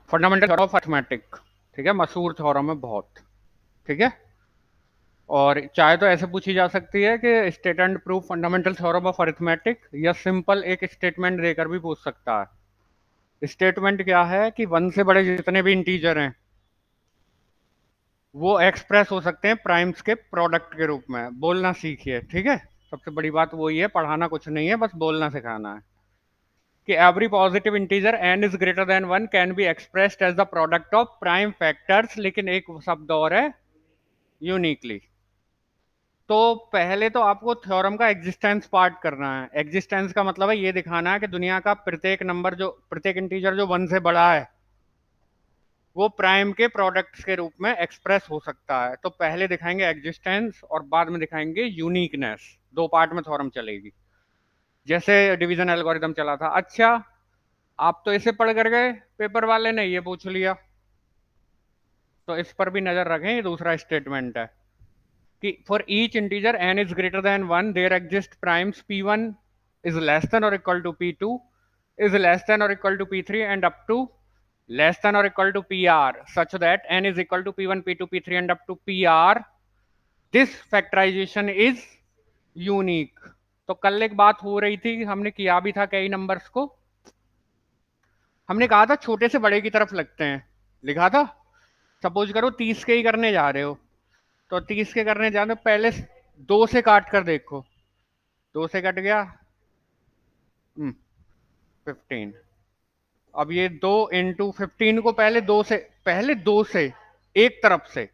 Fundamental theorem of arithmetic, ठीक है, मशहूर थ्योरम है बहुत, ठीक है। और चाहे तो ऐसे पूछी जा सकती है कि state and proof fundamental theorem of arithmetic, या सिंपल एक स्टेटमेंट देकर भी पूछ सकता है। स्टेटमेंट क्या है कि वन से बड़े जितने भी इंटीजर हैं वो एक्सप्रेस हो सकते हैं प्राइम्स के प्रोडक्ट के रूप में। बोलना सीखिए, ठीक है। सबसे बड़ी बात वही है, पढ़ाना कुछ नहीं है, बस बोलना सिखाना है कि every positive integer n is greater than 1 can be expressed as the product of prime factors, लेकिन एक शब्द और है, यूनिकली। तो पहले तो आपको थ्योरम का एग्जिस्टेंस पार्ट करना है। एग्जिस्टेंस का मतलब है ये दिखाना है कि दुनिया का प्रत्येक नंबर, जो प्रत्येक इंटीजर जो वन से बड़ा है, वो प्राइम के प्रोडक्ट्स के रूप में एक्सप्रेस हो सकता है। तो पहले दिखाएंगे एग्जिस्टेंस और बाद में दिखाएंगे यूनिकनेस। दो पार्ट में थ्योरम चलेगी, जैसे डिवीजन एल्गोरिथम चला था। अच्छा, आप तो इसे पढ़ कर गए, पेपर वाले ने ये पूछ लिया, तो इस पर भी नजर रखें। ये दूसरा स्टेटमेंट है कि for each integer n is greater than 1 there exist primes p1 is less than और equal to p2 is less than और equal to p3 and up to less than और equal to pr such that n is equal to p1 p2 p3 and up to pr। This factorization is unique. तो कल एक बात हो रही थी, हमने किया भी था कई नंबर्स को। हमने कहा था छोटे से बड़े की तरफ लगते हैं, लिखा था। सपोज करो 30 के ही करने जा रहे हो, तो 30 के करने जा रहे हो, पहले दो से काट कर देखो। दो से कट गया 15। अब ये 2 × 15 को पहले दो से एक तरफ से,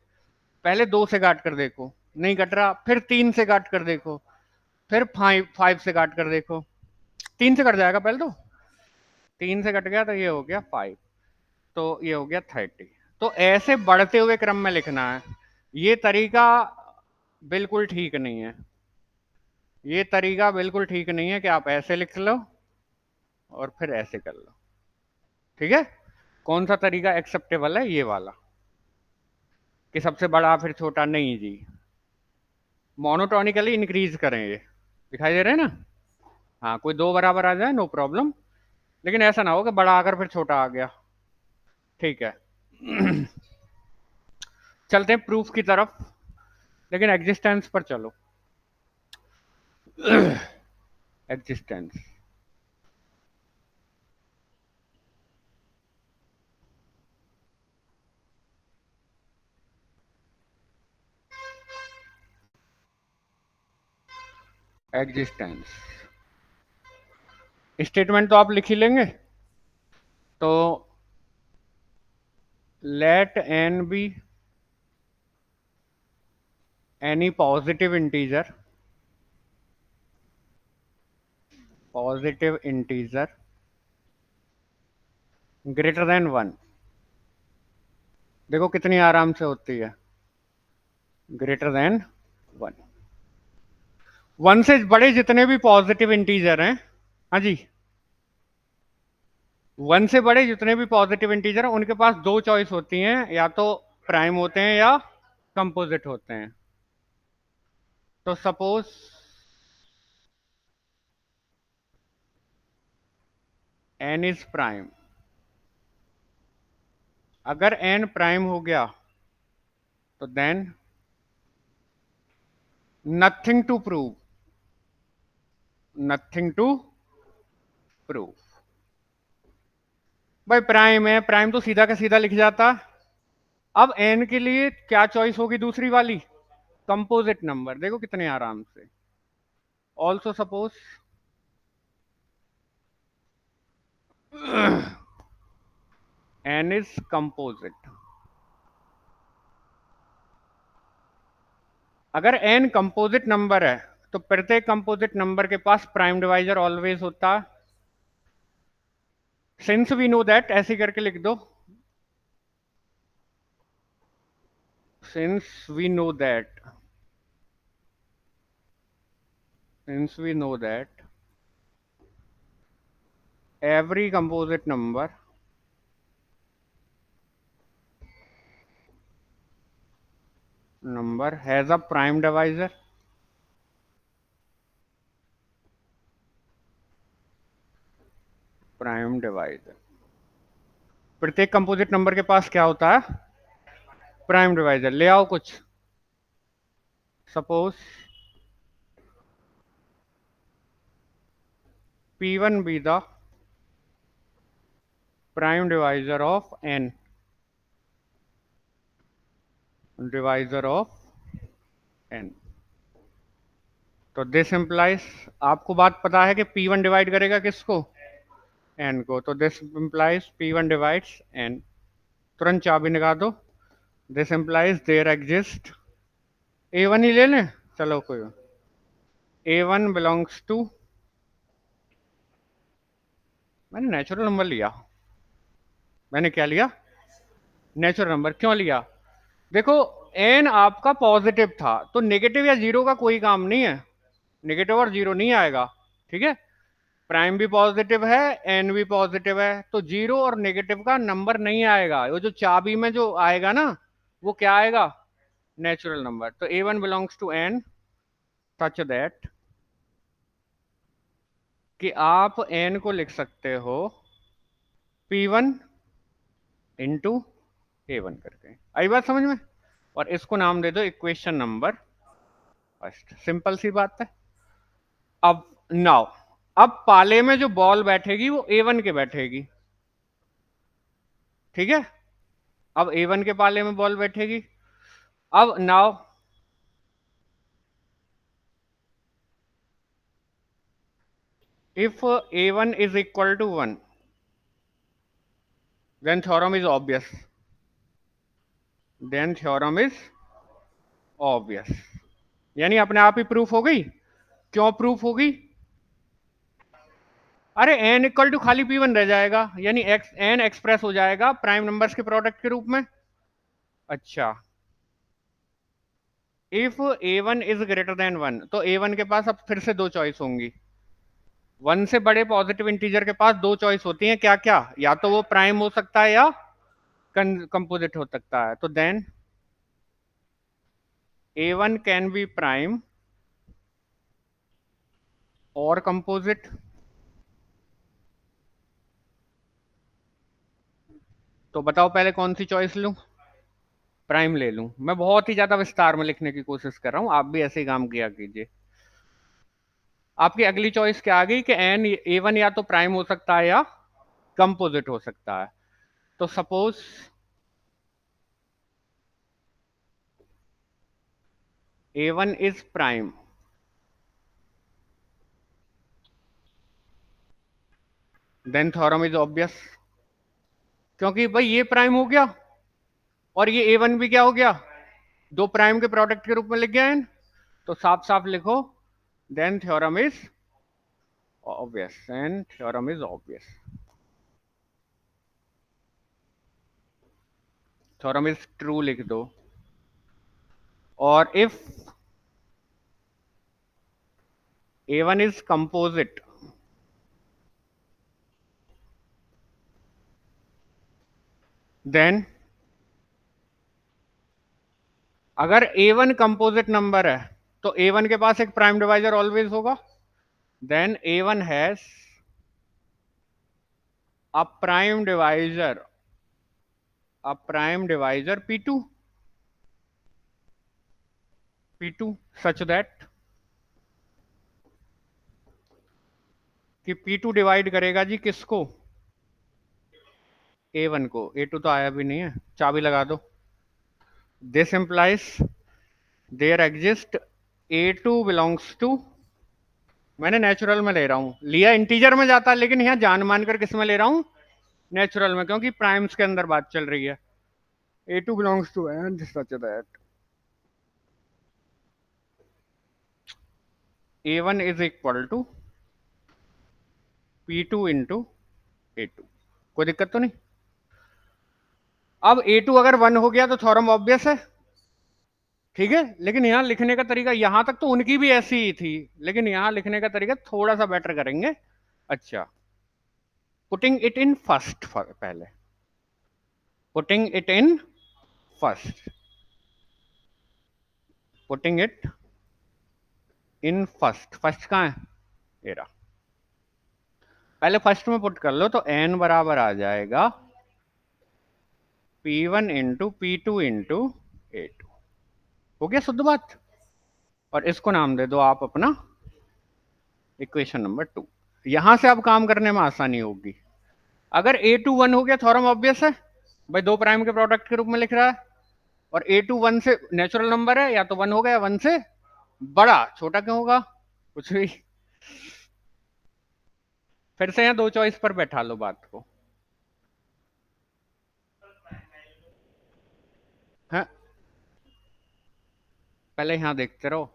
पहले दो से काट कर देखो, नहीं कट रहा, फिर 3 से काट कर देखो, फिर 5 से काट कर देखो। 3 से कट जाएगा पहले तो, 3 से कट गया तो ये हो गया 5, तो ये हो गया 30। तो ऐसे बढ़ते हुए क्रम में लिखना है। ये तरीका बिल्कुल ठीक नहीं है। ये तरीका बिल्कुल ठीक नहीं है कि आप ऐसे लिख लो और फिर ऐसे कर लो, ठीक है। कौन सा तरीका एक्सेप्टेबल है? ये वाला, कि सबसे बड़ा फिर छोटा, नहीं जी। मोनोटोनिकली इंक्रीज करें ये, दिखाई दे रहे हैं ना। हाँ, कोई दो बराबर आ जाए नो प्रॉब्लम, लेकिन ऐसा ना हो कि बड़ा आकर फिर छोटा आ गया, ठीक है। चलते हैं प्रूफ की तरफ, लेकिन एग्जिस्टेंस पर चलो। एग्जिस्टेंस, एग्जिस्टेंस स्टेटमेंट तो आप लिख ही लेंगे। तो let n be any positive integer greater than 1। देखो कितनी आराम से होती है, ग्रेटर देन 1। वन से बड़े जितने भी पॉजिटिव इंटीजर हैं, हाँ जी, वन से बड़े जितने भी पॉजिटिव इंटीजर हैं उनके पास दो चॉइस होती हैं, या तो प्राइम होते हैं या कंपोजिट होते हैं। तो सपोज n इज प्राइम, अगर n प्राइम हो गया तो then nothing to prove, nothing to prove. भाई प्राइम है, प्राइम तो सीधा का सीधा लिख जाता। अब n के लिए क्या चॉइस होगी? दूसरी वाली, कंपोजिट नंबर। देखो कितने आराम से। Also suppose n is composite. अगर n कंपोजिट नंबर है तो प्रत्येक कंपोजिट नंबर के पास प्राइम डिवाइजर ऑलवेज होता। सिंस वी नो दैट, ऐसे करके लिख दो, since we know that, since we know that every composite number has a prime divisor, prime divisor प्रत्येक कंपोजिट नंबर के पास क्या होता है? Prime divisor. ले आओ कुछ। Suppose P1 be the prime divisor of n, divisor of n। तो this implies, आपको बात पता है कि P1 डिवाइड करेगा किसको? n को। तो this implies P1 divides n। तुरंत चाबी निकाल दो। This implies there exist, A1 ही ले लें, चलो कोई। A1 बिलोंग्स टू, मैंने नेचुरल नंबर लिया। मैंने क्या लिया? Natural number. क्यों लिया? देखो, n आपका पॉजिटिव था तो नेगेटिव या जीरो का कोई काम नहीं है, नेगेटिव और जीरो नहीं आएगा। ठीक है, प्राइम भी पॉजिटिव है, एन भी पॉजिटिव है, तो जीरो और नेगेटिव का नंबर नहीं आएगा। वो जो चाबी में जो आएगा ना, वो क्या आएगा? Natural number. तो A1 belongs to n such that कि आप n को लिख सकते हो P1 इंटू A1 करके। आई बात समझ में? और इसको नाम दे दो इक्वेशन नंबर फर्स्ट। सिंपल सी बात है। अब नाउ, अब पाले में जो बॉल बैठेगी वो A1 के बैठेगी। ठीक है, अब A1 के पाले में बॉल बैठेगी। अब now if A1 is equal to 1, then theorem is obvious, then theorem is obvious। यानी अपने आप ही प्रूफ हो गई। क्यों प्रूफ होगी? अरे n इक्वल टू खाली P1 रह जाएगा, यानी n एक्सप्रेस हो जाएगा प्राइम नंबर्स के प्रोडक्ट के रूप में। अच्छा, if A1 is greater than 1, तो A1 के पास अब फिर से दो चॉइस होंगी। 1 से बड़े पॉजिटिव इंटीजर के पास दो चॉइस होती हैं, क्या क्या? या तो वो प्राइम हो सकता है या कंपोजिट हो सकता है। तो then A1 can be prime और कंपोजिट। तो बताओ पहले कौन सी चॉइस लूं? प्राइम ले लूं? मैं बहुत ही ज्यादा विस्तार में लिखने की कोशिश कर रहा हूं, आप भी ऐसे ही काम किया कीजिए। आपकी अगली चॉइस क्या आ गई कि एन A1 या तो प्राइम हो सकता है या कंपोजिट हो सकता है। तो suppose A1 is prime, then theorem is obvious. क्योंकि भाई ये प्राइम हो गया और ये A1 भी क्या हो गया? दो प्राइम के प्रोडक्ट के रूप में लिख गया है। तो साफ साफ लिखो, then theorem is obvious, and theorem is obvious. Theorem is true लिख दो। और if A1 is composite, then अगर A1 कंपोजिट नंबर है तो A1 के पास एक प्राइम डिवाइजर ऑलवेज होगा। Then A1 has a prime divisor, a prime divisor P2, P2 such that कि P2 डिवाइड करेगा जी किसको? A1 को। A2 तो आया भी नहीं है, चाबी लगा दो। This implies there exist A2 belongs to, मैंने नेचुरल में ले रहा हूं, लिया इंटीजर में जाता लेकिन यहां जान मानकर किस में ले रहा हूं? नेचुरल में, क्योंकि प्राइम्स के अंदर बात चल रही है। A2 belongs to and such that A1 is equal to P2 into A2। कोई दिक्कत तो नहीं? अब A2 अगर 1 हो गया तो थ्योरम ऑब्वियस है। ठीक है, लेकिन यहां लिखने का तरीका, यहां तक तो उनकी भी ऐसी ही थी, लेकिन यहां लिखने का तरीका थोड़ा सा बेटर करेंगे। अच्छा, पुटिंग इट इन फर्स्ट, पहले putting it in first, putting it in first. First कहां है? ये रहा। पहले फर्स्ट में पुट कर लो तो n बराबर आ जाएगा P1 into P2 into A2। हो गया शुद्ध बात। और इसको नाम दे दो आप अपना इक्वेशन नंबर 2। यहां से अब काम करने में आसानी होगी। अगर A2 1 हो गया, थ्योरम ऑब्वियस है भाई, दो प्राइम के प्रोडक्ट के रूप में लिख रहा है। और A2 1 से नेचुरल नंबर है, या तो 1 होगा या 1 से बड़ा। छोटा क्यों होगा? कुछ भी। फिर से यहाँ दो चॉइस पर बैठा लो बात को। हाँ, पहले यहाँ देखते रहो।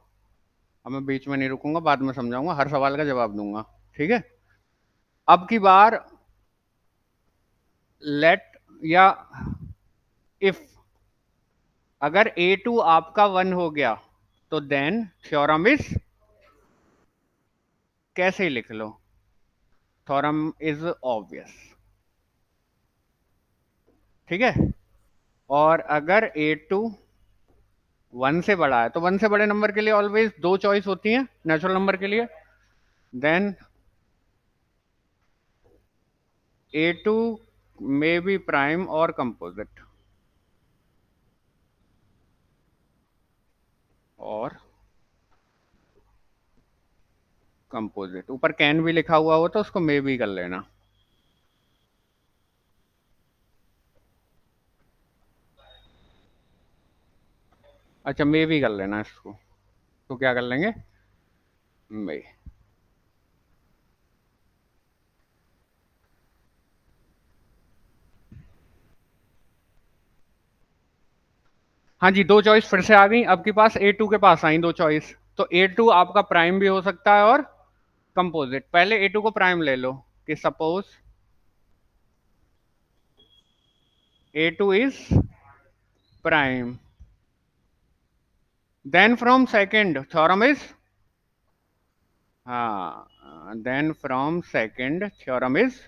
अब मैं बीच में नहीं रुकूंगा, बाद में समझाऊंगा, हर सवाल का जवाब दूंगा, ठीक है। अब की बार लेट या इफ अगर A2 आपका 1 हो गया तो देन थ्योरम इज, कैसे ही लिख लो, थ्योरम इज ऑब्वियस, ठीक है। और अगर A2 1 से बड़ा है, तो 1 से बड़े नंबर के लिए ऑलवेज दो चॉइस होती हैं नेचुरल नंबर के लिए। Then A2 may be prime और कंपोजिट, और कंपोजिट ऊपर कैन भी लिखा हुआ हो तो उसको मे भी कर लेना। अच्छा, मे भी कर लेना इसको, तो क्या कर लेंगे, मे। हाँ जी, दो चॉइस फिर से आ गई आपके पास, A2 के पास आई दो चॉइस। तो A2 आपका प्राइम भी हो सकता है और कंपोजिट। पहले A2 को प्राइम ले लो कि suppose A2 is prime, then from second theorem is, हाँ, then from second theorem is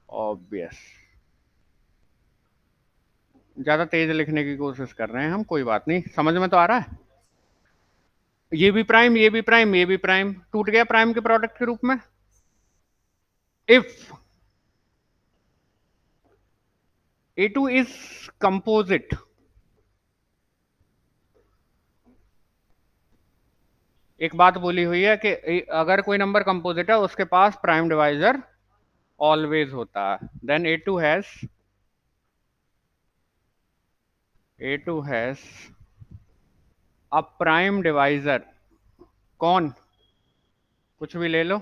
obvious. ज्यादा तेज लिखने की कोशिश कर रहे हैं हम, कोई बात नहीं, समझ में तो आ रहा है। ये भी प्राइम, ये भी प्राइम, ये भी प्राइम, टूट गया प्राइम के प्रोडक्ट के रूप में। इफ A2 इज कंपोजिट, एक बात बोली हुई है कि अगर कोई नंबर कंपोजिट है उसके पास प्राइम डिवाइजर ऑलवेज होता है। Then A2 has a prime divisor, कौन, कुछ भी ले लो,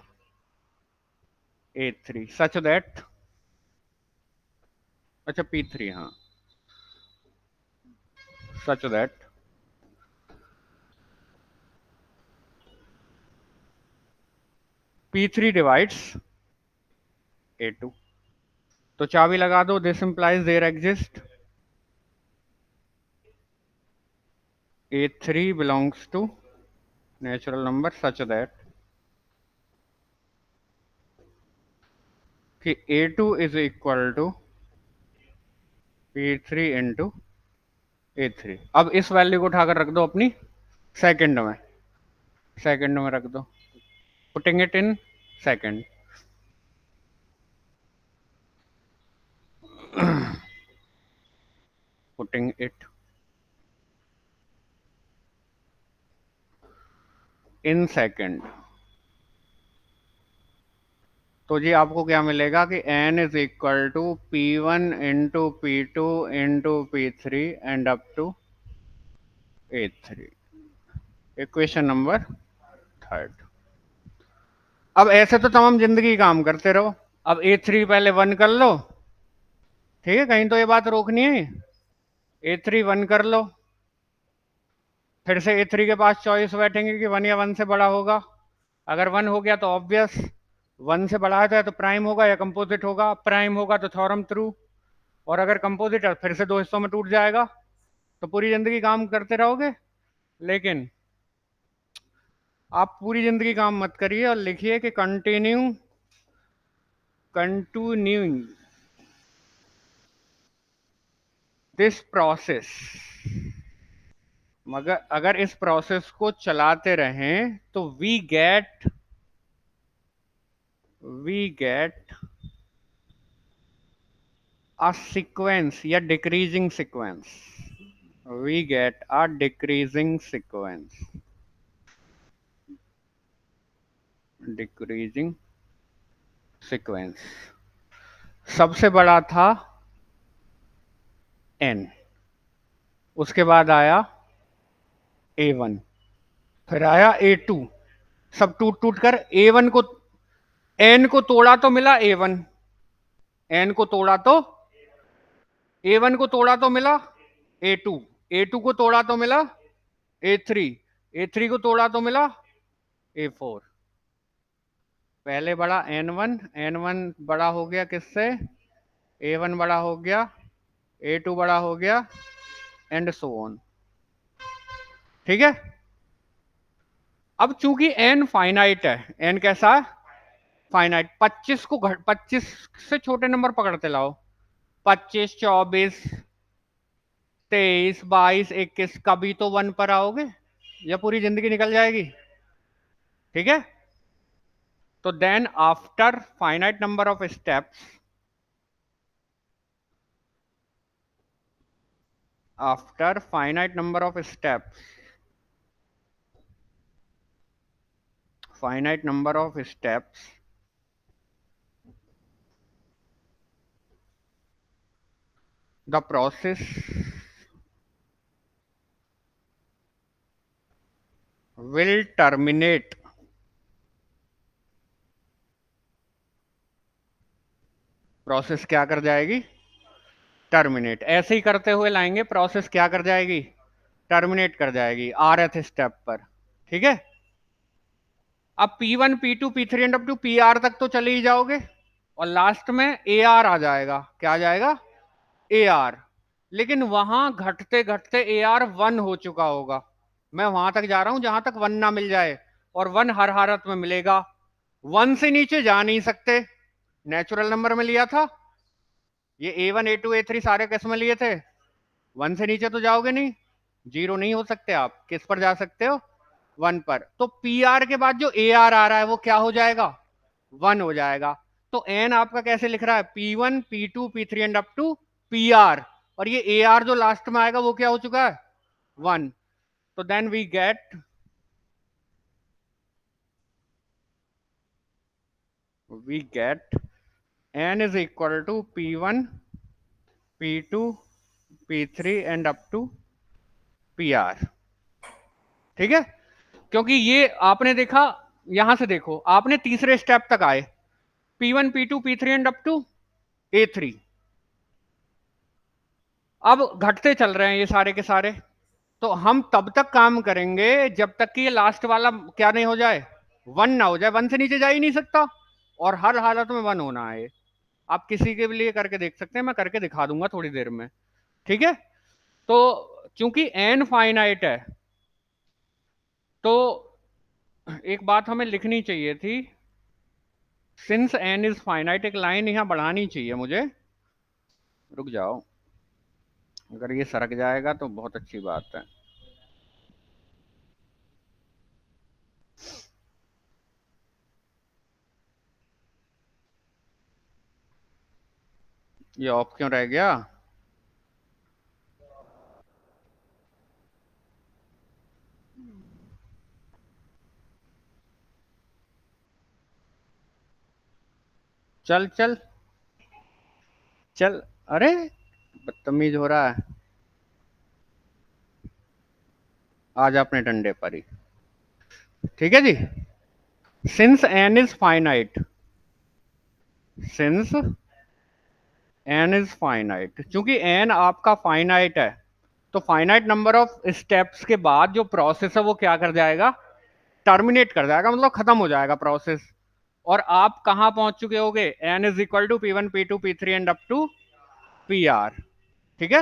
A3 सच दैट, अच्छा P3, हाँ, such that P3 divides A2। तो चाबी लगा दो, this implies there exist A3 belongs to natural number such that कि A2 is equal to P3 into A3। अब इस वैल्यू को उठाकर रख दो अपनी सेकंड में, सेकंड में रख दो, putting it in second, putting it in second. तो जी आपको क्या मिलेगा कि n is equal to P1 into P2 into P3 and up to A3। Equation number third. अब ऐसे तो तमाम जिंदगी काम करते रहो। अब A3 पहले 1 कर लो, ठीक है, कहीं तो ये बात रोकनी है। A3 1 कर लो, फिर से A3 के पास चॉइस बैठेंगे कि 1 या 1 से बड़ा होगा। अगर 1 हो गया तो ऑब्वियस, 1 से बड़ा है तो प्राइम होगा या कंपोजिट होगा, प्राइम होगा तो थ्योरम ट्रू, और अगर कंपोजिट है फिर से दो हिस्सों में टूट जाएगा। तो पूरी जिंदगी काम करते रहोगे, लेकिन आप पूरी जिंदगी काम मत करिए और लिखिए कि कंटिन्यूइंग दिस प्रोसेस। मगर अगर इस प्रोसेस को चलाते रहें तो वी गेट a sequence या decreasing sequence, we get a decreasing sequence, decreasing sequence. सबसे बड़ा था n, उसके बाद आया a1, फिर आया a2, सब टूट टूट कर a1 को, n को तोड़ा तो मिला a1, n को तोड़ा तो a1 को तोड़ा तो मिला a2, a2 को तोड़ा तो मिला a3, a3 को तोड़ा तो मिला a4। पहले बड़ा n1, n1 बड़ा हो गया किससे, a1 बड़ा हो गया, a2 बड़ा हो गया, एंड सो ऑन। ठीक है। अब चूंकि n फाइनाइट है, n कैसा है, फाइनाइट, 25 को 25 से छोटे नंबर पकड़ते लाओ, 25, 24, 23, 22, 21, कभी तो 1 पर आओगे या पूरी जिंदगी निकल जाएगी। ठीक है। तो then after finite number of steps, after finite number of steps, finite number of steps, the process will terminate, process क्या कर जाएगी, टर्मिनेट। ऐसे ही करते हुए लाएंगे, प्रोसेस क्या कर जाएगी, टर्मिनेट कर जाएगी rth स्टेप पर। ठीक है। अब P1, P2, P3 and up to PR तक तो चले ही जाओगे, और लास्ट में AR आ जाएगा। क्या आ जाएगा, AR। लेकिन वहां घटते घटते AR 1 हो चुका होगा, मैं वहां तक जा रहा हूं जहां तक 1 ना मिल जाए, और 1 हर हालत में मिलेगा, 1 से नीचे जा नहीं सकते, नेचुरल नंबर में लिया था ये, A1, A2, A3 सारे किस में लिए थे, 1 से नीचे तो जाओगे नहीं, 0 नहीं हो सकते आप, किस पर जा सकते हो, 1 पर। तो PR के बाद जो AR आ रहा है वो क्या हो जाएगा, 1 हो जाएगा। तो n आपका कैसे लिख रहा है, P1, P2, P3 and up to PR, और ये AR जो लास्ट में आएगा वो क्या हो चुका है, 1। तो then we get n is equal to P1, P2, P3 and up to PR। ठीक है। क्योंकि ये आपने देखा, यहां से देखो, आपने तीसरे स्टेप तक आए, P1, P2, P3 and up to A3। अब घटते चल रहे हैं ये सारे के सारे, तो हम तब तक काम करेंगे जब तक कि ये लास्ट वाला क्या नहीं हो जाए, 1 ना हो जाए, 1 से नीचे जा ही नहीं सकता, और हर हालत में 1 होना है। आप किसी के लिए करके देख सकते हैं, मैं करके दिखा दूंगा थोड़ी देर में। ठीक है। तो चूंकि n फाइनाइट है, तो एक बात हमें लिखनी चाहिए थी, सिंस n इज फाइनाइट, एक लाइन यहां बढ़ानी चाहिए मुझे, रुक जाओ, अगर ये सरक जाएगा तो बहुत अच्छी बात है। ये ऑफ क्यों रह गया, चल चल चल, अरे बदतमीज हो रहा है, आज अपने डंडे पर ही। ठीक है जी। Since n is finite, since n is finite, चूंकि n आपका फाइनाइट है, तो फाइनाइट नंबर ऑफ स्टेप्स के बाद जो प्रोसेस है वो क्या कर जाएगा, टर्मिनेट कर जाएगा, मतलब खत्म हो जाएगा प्रोसेस। और आप कहां पहुंच चुके होगे, n is equal to P1, P2, P3 and up to PR। ठीक है।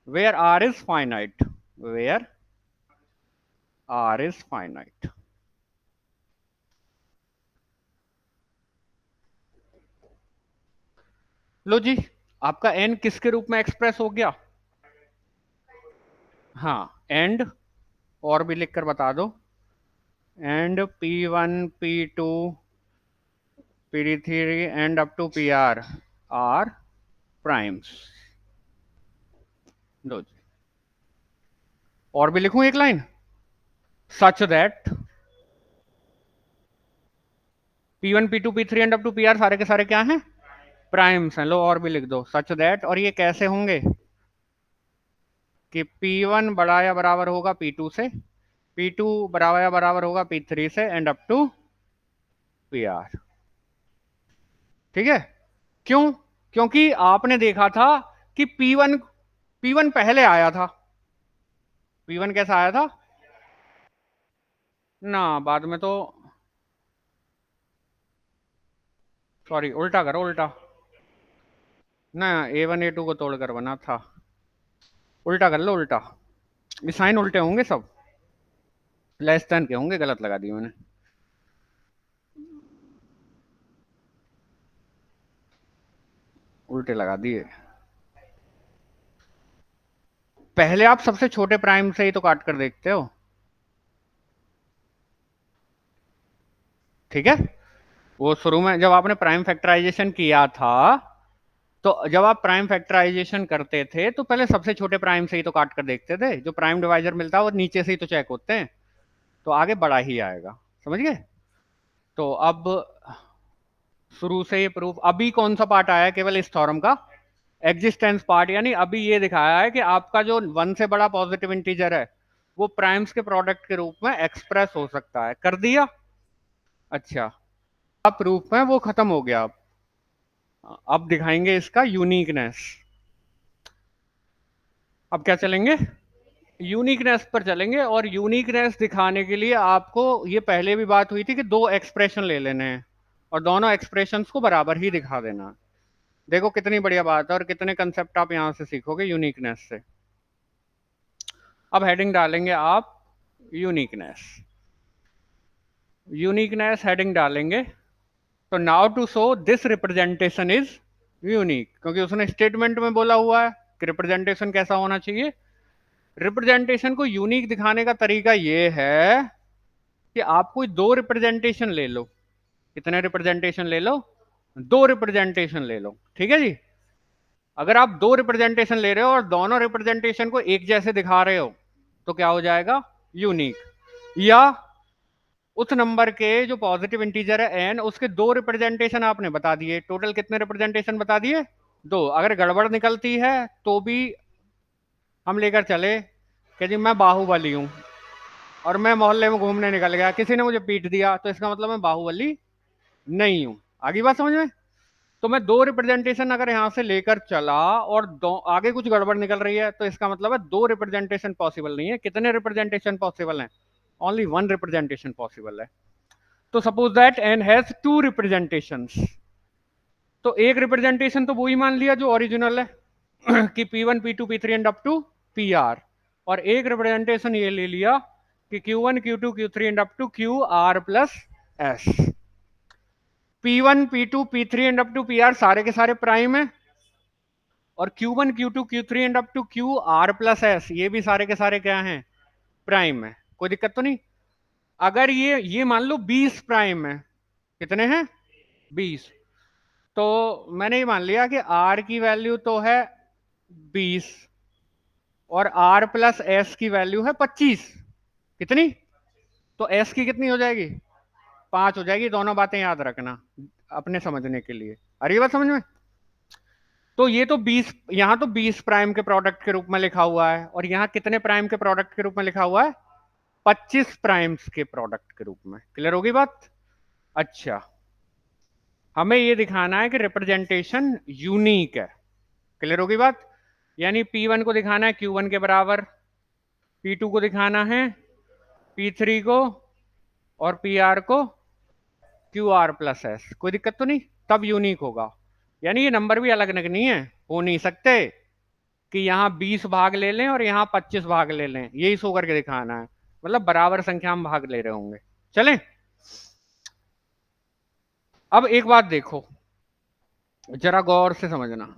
Where R is finite, where R is finite. लो जी, आपका n किसके रूप में एक्सप्रेस हो गया, हाँ, एंड, और भी लिखकर बता दो, and P1, P2, P3 and up to PR are primes. लो जी, और भी लिखूं एक line, such that P1 P2 P3 and up to PR सारे के सारे क्या हैं, प्राइम्स हैं। लो और भी लिख दो, सच दैट, और ये कैसे होंगे कि P1 बड़ा या बराबर होगा P2 से, P2 बराबर या बराबर होगा P3 से एंड अप टू PR। ठीक है, क्यों? क्योंकि आपने देखा था कि P1 पहले आया था। P1 कैसा आया था ना, बाद में तो, सॉरी उल्टा करो, उल्टा ना, A1 A2 को तोड़कर बना था, उल्टा कर लो, उल्टा। ये साइन उल्टे होंगे सब, लेस देन के होंगे, गलत लगा दिए मैंने, उल्टे लगा दिए। पहले आप सबसे छोटे प्राइम से ही तो काट कर देखते हो, ठीक है। वो शुरू में जब आपने प्राइम फैक्टराइजेशन किया था, तो जब आप प्राइम फैक्टराइजेशन करते थे तो पहले सबसे छोटे प्राइम से ही तो काट कर देखते थे, जो प्राइम डिवाइजर मिलता है वो नीचे से ही तो चेक होते हैं, तो आगे बड़ा ही आएगा, समझ गए। तो अब शुरू से ये प्रूफ, अभी कौन सा पार्ट आया है केवल इस थ्योरम का, एग्जिस्टेंस पार्ट, यानी अभी ये दिखाया है कि आपका जो 1 से बड़ा पॉजिटिव इंटीजर है वो प्राइम्स के प्रोडक्ट के रूप में एक्सप्रेस हो सकता है, कर दिया। अच्छा, अब प्रूफ में वो खत्म हो गया, अब दिखाएंगे इसका यूनिकनेस। अब क्या चलेंगे, यूनिकनेस पर चलेंगे, और यूनिकनेस दिखाने के लिए आपको, ये पहले भी बात हुई थी कि दो एक्सप्रेशन ले लेने हैं और दोनों एक्सप्रेशंस को बराबर ही दिखा देना। देखो कितनी बढ़िया बात है, और कितने कंसेप्ट आप यहां से सीखोगे यूनिकनेस से। अब हेडिंग डालेंगे आप यूनिकनेस, यूनिकनेस हेडिंग डालेंगे। तो now to show this representation is unique, क्योंकि उसने स्टेटमेंट में बोला हुआ है कि रिप्रेजेंटेशन कैसा होना चाहिए। रिप्रेजेंटेशन को यूनिक दिखाने का तरीका ये है कि आप कोई दो रिप्रेजेंटेशन ले लो। कितने रिप्रेजेंटेशन ले लो, दो रिप्रेजेंटेशन ले लो, ठीक है जी। अगर आप दो रिप्रेजेंटेशन ले रहे हो और दोनों रिप्रेजेंटेशन को एक जैसे दिखा रहे हो तो क्या हो जाएगा, यूनिक। या उस नंबर के जो पॉजिटिव इंटीजर है एन, उसके दो रिप्रेजेंटेशन आपने बता दिए, टोटल कितने रिप्रेजेंटेशन बता दिए, दो। अगर गड़बड़ निकलती है तो भी हम लेकर चले कि जी मैं बाहुबली हूं और मैं मोहल्ले में घूमने निकल गया, किसी ने मुझे पीट दिया, तो इसका मतलब मैं बाहुबली नहीं हूं। आगे बात समझ में। तो मैं दो रिप्रेजेंटेशन अगर यहां से लेकर चला और दो आगे कुछ गड़बड़ निकल रही है, तो इसका मतलब है दो रिप्रेजेंटेशन पॉसिबल नहीं है। कितने रिप्रेजेंटेशन पॉसिबल हैं, ओनली वन रिप्रेजेंटेशन पॉसिबल है। तो suppose that n has two representations, तो एक रिप्रेजेंटेशन तो वो ही मान लिया जो ओरिजिनल है कि P1 P2 P3 and up to PR, और एक रिप्रेजेंटेशन ये ले लिया कि Q1 Q2 Q3 and up to QR plus S। P1 P2 P3 and up to PR सारे के सारे प्राइम है, और Q1 Q2 Q3 and up to QR plus S ये भी सारे के सारे क्या हैं, प्राइम है। कोई दिक्कत तो नहीं। अगर ये मान लो 20 प्राइम है, कितने हैं, 20, तो मैंने ये मान लिया कि R की वैल्यू तो है 20 और R प्लस S की वैल्यू है 25। कितनी, तो S की कितनी हो जाएगी, 5 हो जाएगी। दोनों बातें याद रखना अपने समझने के लिए। अरे ये बात समझ में। तो ये तो 20, यहां तो 20 प्राइम के प्रोडक्ट के रूप में लिखा हुआ है, और यहां कितने प्राइम के प्रोडक्ट के रूप में लिखा हुआ है, 25 प्राइम्स के प्रोडक्ट के रूप में। क्लियर होगी बात। अच्छा, हमें ये दिखाना है कि रिप्रेजेंटेशन यूनिक है। क्लियर होगी बात। यानी P1 को दिखाना है Q1 के बराबर, P2 को दिखाना है P3 को, और PR को QR प्लस S। कोई दिक्कत तो नहीं, तब यूनिक होगा। यानी ये नंबर भी अलग नहीं है, हो नहीं सकते कि यहाँ 20 भाग ले लें और यहाँ 25 भाग ले लें, यही शो करके दिखाना है, मतलब बराबर संख्या में भाग ले रहे होंगे। चलें, अब एक बात देखो, जरा गौर से समझना।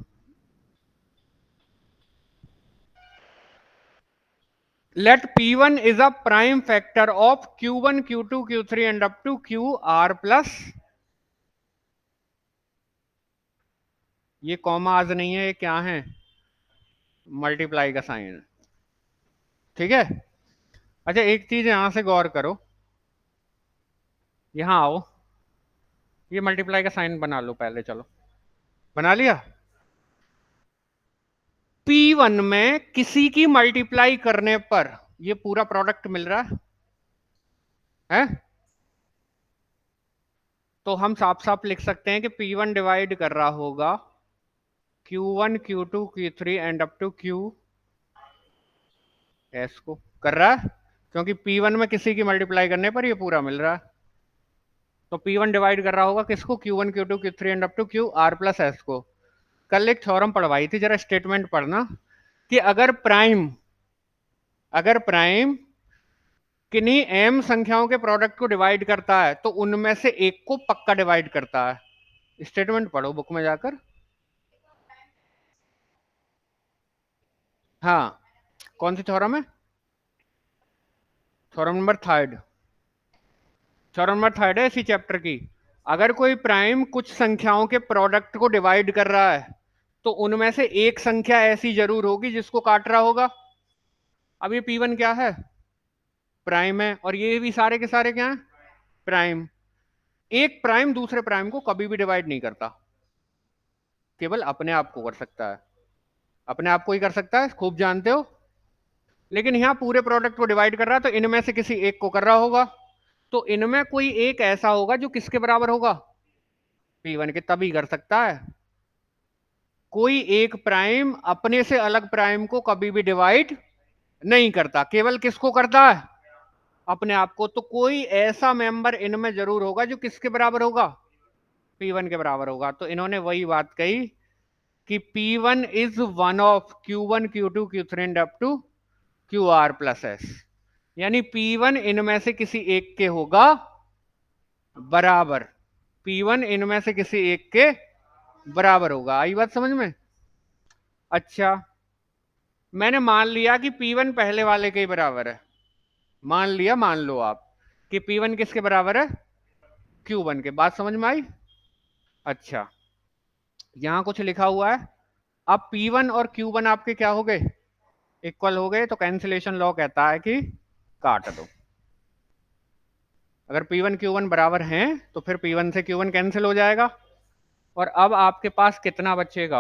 let P1 is a prime factor of Q1 Q2 Q3 and up to QR plus ये कॉमा आज नहीं है, ये क्या है, मल्टीप्लाई का साइन। ठीक है। अच्छा एक चीज यहां से गौर करो, यहां आओ, ये मल्टीप्लाई का साइन बना लो पहले, चलो बना लिया। P1 में किसी की मल्टीप्लाई करने पर ये पूरा प्रोडक्ट मिल रहा है? तो हम साफ साफ लिख सकते हैं कि P1 डिवाइड कर रहा होगा Q1 Q2 Q3 and up to Q S को कर रहा है, क्योंकि P1 में किसी की मल्टीप्लाई करने पर ये पूरा मिल रहा है। तो P1 डिवाइड कर रहा होगा किसको, Q1 Q2 Q3 and up to Q R plus S को। कल एक थ्योरम पढ़वाई थी, जरा स्टेटमेंट पढ़ना, कि अगर प्राइम किन्हीं m संख्याओं के प्रोडक्ट को डिवाइड करता है तो उनमें से एक को पक्का डिवाइड करता है। स्टेटमेंट पढ़ो बुक में जाकर। हाँ, कौन सी थ्योरम है? Theorem number third, theorem number third है इसी चैप्टर की। अगर कोई प्राइम कुछ संख्याओं के प्रोडक्ट को डिवाइड कर रहा है तो उनमें से एक संख्या ऐसी जरूर होगी जिसको काट रहा होगा। अब ये P1 क्या है, प्राइम है, और ये भी सारे के सारे क्या है, प्राइम। एक प्राइम दूसरे प्राइम को कभी भी डिवाइड नहीं करता, केवल अपने आप को कर सकता है, अपने आप को ही कर सकता है, खूब जानते हो। लेकिन यहाँ पूरे प्रोडक्ट को डिवाइड कर रहा है तो इनमें से किसी एक को कर रहा होगा, तो इनमें कोई एक ऐसा होगा जो किसके बराबर होगा, P1 के, तभी कर सकता है। कोई एक प्राइम अपने से अलग प्राइम को कभी भी डिवाइड नहीं करता, केवल किसको करता है, अपने आप को। तो कोई ऐसा मेंबर इनमें जरूर होगा जो किसके बराबर होगा, P1 के बराबर होगा। तो इन्होंने वही बात कही कि P1 is one of Q1 Q2 Q3 and up to QR plus S, यानी P1 इनमें से किसी एक के होगा बराबर, P1 इनमें से किसी एक के बराबर होगा। आई बात समझ में? अच्छा, मैंने मान लिया कि P1 पहले वाले के ही बराबर है, मान लिया, मान लो आप कि P1 किसके बराबर है, Q1 के। बात समझ में आई? अच्छा, यहां कुछ लिखा हुआ है। अब P1 और Q1 आपके क्या हो गए, इक्वल हो गए, तो कैंसिलेशन लॉ कहता है कि काट दो। अगर P1 Q1 बराबर हैं तो फिर P1 से Q1 कैंसिल हो जाएगा, और अब आपके पास कितना बचेगा,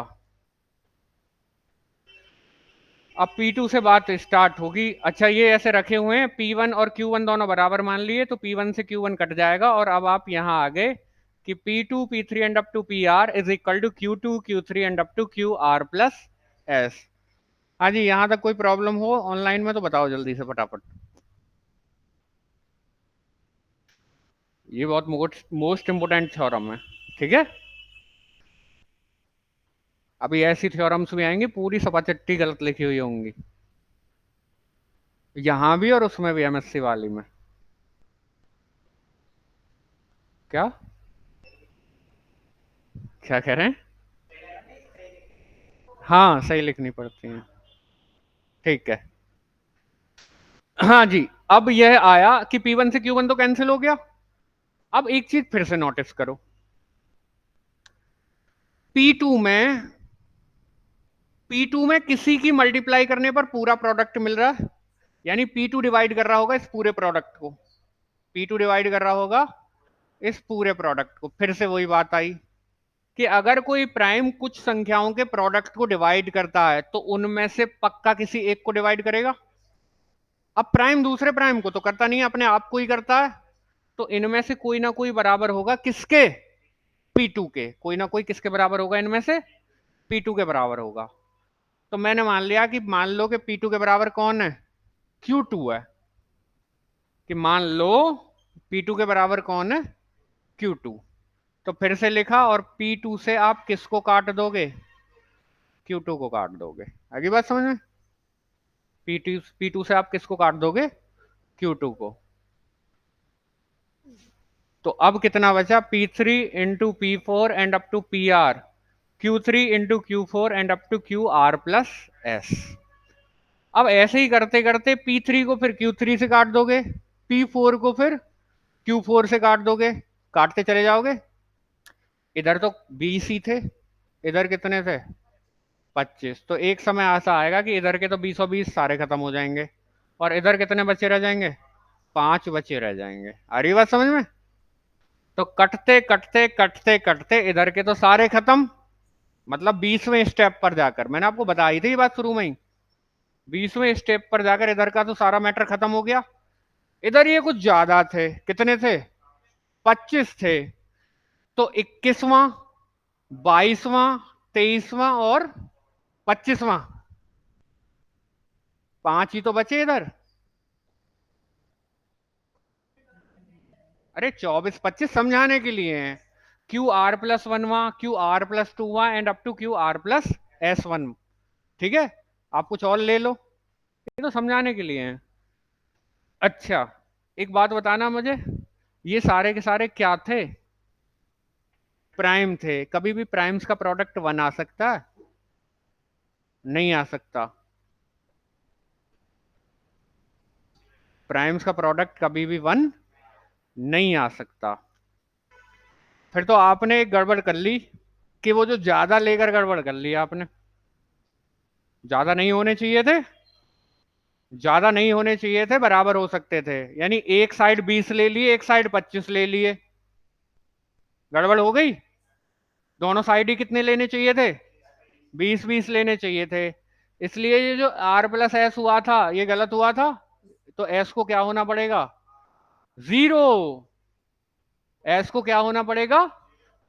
अब P2 से बात स्टार्ट होगी। अच्छा ये ऐसे रखे हुए हैं, P1 और Q1 दोनों बराबर मान लिए, तो P1 से Q1 कट जाएगा, और अब आप यहां आ गए कि P2 P3 and up to PR is equal to Q2 Q3 and up to QR plus S। हाँ जी, यहां तक कोई प्रॉब्लम हो ऑनलाइन में तो बताओ जल्दी से फटाफट। ये बहुत मोस्ट इंपोर्टेंट थ्योरम है, ठीक है। अभी ऐसी थ्योरम्स भी आएंगी पूरी सपाचट्टी गलत लिखी हुई होंगी, यहां भी और उसमें भी, MSc वाली में। क्या क्या कह रहे हैं? हाँ सही लिखनी पड़ती है, ठीक है। हाँ जी, अब यह आया कि P1 से Q1 तो कैंसिल हो गया। अब एक चीज फिर से नोटिस करो, P2 में P2 में किसी की मल्टीप्लाई करने पर पूरा प्रोडक्ट मिल रहा है, यानी P2 डिवाइड कर रहा होगा इस पूरे प्रोडक्ट को, P2 डिवाइड कर रहा होगा इस पूरे प्रोडक्ट को। फिर से वही बात आई कि अगर कोई प्राइम कुछ संख्याओं के प्रोडक्ट को डिवाइड करता है तो उनमें से पक्का किसी एक को डिवाइड करेगा। अब प्राइम दूसरे प्राइम को तो करता नहीं है, अपने आप को ही करता है, तो इनमें से कोई ना कोई बराबर होगा किसके, P2 के। कोई ना कोई किसके बराबर होगा, इनमें से P2 के बराबर होगा। तो मैंने मान लिया कि, मान लो कि P2 के बराबर कौन है, Q2 है, कि मान लो P2 के बराबर कौन है, Q2। तो फिर से लिखा, और P2 से आप किसको काट दोगे, Q2 को काट दोगे। आगे बात समझ में? P2 से आप किसको काट दोगे, Q2 को। तो अब कितना बचा, P3 into P4 end up to PR, Q3 into Q4 end up to QR plus S। अब ऐसे ही करते करते P3 को फिर Q3 से काट दोगे, P4 को फिर Q4 से काट दोगे, काटते चले जाओगे। इधर तो 20 ही थे, इधर कितने थे? 25। तो एक समय ऐसा आएगा कि इधर के तो 20 सारे खत्म हो जाएंगे, और इधर कितने बचे रह जाएंगे? 5 बचे रह जाएंगे। आ रही बात समझ में? तो कटते कटते कटते कटते इधर के तो सारे खत्म, मतलब 20वें स्टेप पर जाकर, मैंने आपको बताई थी ये बात शुरू में ही, 20वें स्टेप पर जाकर इधर का तो सारा मैटर खत्म हो गया। इधर ये कुछ ज्यादा थे, कितने थे? 25 थे। तो 21वां, 22वां, 23वां और 25वां, 5 ही तो बचे इधर। अरे 24 25 समझाने के लिए हैं। QR+1 QR+2 and up to QR+S1। ठीक है, आप कुछ और ले लो, ये तो समझाने के लिए है। अच्छा, एक बात बताना मुझे, ये सारे के सारे क्या थे? प्राइम थे। कभी भी प्राइम्स का प्रोडक्ट 1 आ सकता है? नहीं आ सकता। प्राइम्स का प्रोडक्ट कभी भी 1 नहीं आ सकता। फिर तो आपने एक गड़बड़ कर ली, कि वो जो ज्यादा लेकर गड़बड़ कर ली आपने। ज्यादा नहीं होने चाहिए थे, ज्यादा नहीं होने चाहिए थे, बराबर हो सकते थे। यानी एक साइड 20 ले लिए, एक साइड 25 ले लिए, गड़बड़ हो गई। दोनों साइड ही कितने लेने चाहिए थे? 20 20 लेने चाहिए थे। इसलिए ये जो R+S हुआ था ये गलत हुआ था। तो S को क्या होना पड़ेगा? 0। S को क्या होना पड़ेगा?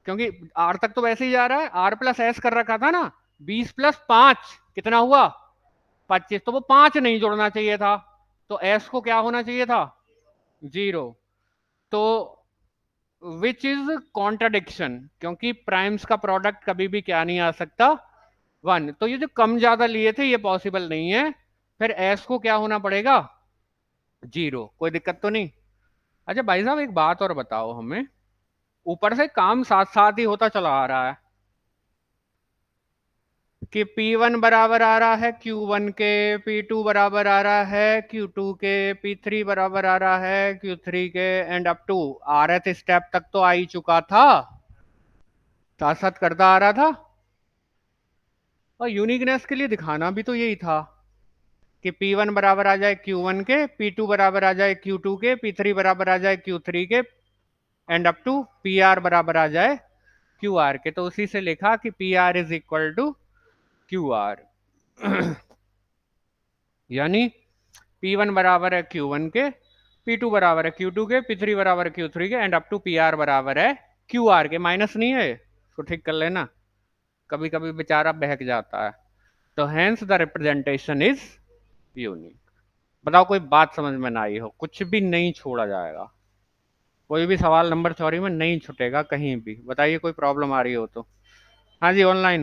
क्योंकि R तक तो वैसे ही जा रहा है, R+S कर रखा था ना। 20+5 कितना हुआ? 25। तो वो 5 नहीं जोड़ना चाहिए था, तो S को क्या होना चाहिए था? 0। तो विच इज कॉन्ट्राडिक्शन, क्योंकि प्राइम्स का प्रोडक्ट कभी भी क्या नहीं आ सकता? 1। तो ये जो कम ज्यादा लिए थे ये पॉसिबल नहीं है। फिर एस को क्या होना पड़ेगा? 0। कोई दिक्कत तो नहीं? अच्छा भाई साहब, एक बात और बताओ हमें, ऊपर से काम साथ साथ ही होता चला आ रहा है कि P1 बराबर आ रहा है Q1 के, P2 बराबर आ रहा है Q2 के, P3 बराबर आ रहा है Q3 के, end up to rth step तक तो आ ही चुका था, साथ साथ करता आ रहा था। और यूनिकनेस के लिए दिखाना भी तो यही था कि P1 बराबर आ जाए Q1 के, P2 बराबर आ जाए Q2 के, P3 बराबर आ जाए Q3 के, एंड अप टू PR बराबर आ जाए QR के। तो उसी से लिखा कि PR is equal to QR। यानी P1 बराबर है Q1 के, P2 बराबर है Q2 के, P3 बराबर है Q3 के, एंड अप टू PR बराबर है QR के। माइनस नहीं है, तो ठीक कर लेना, कभी कभी बेचारा बहक जाता है। तो hence the representation is unique. बताओ कोई बात समझ में ना आई हो? कुछ भी नहीं छोड़ा जाएगा, कोई भी सवाल नंबर थ्योरी में नहीं छूटेगा कहीं भी। बताइए कोई प्रॉब्लम आ रही हो तो। हाँ जी, ऑनलाइन।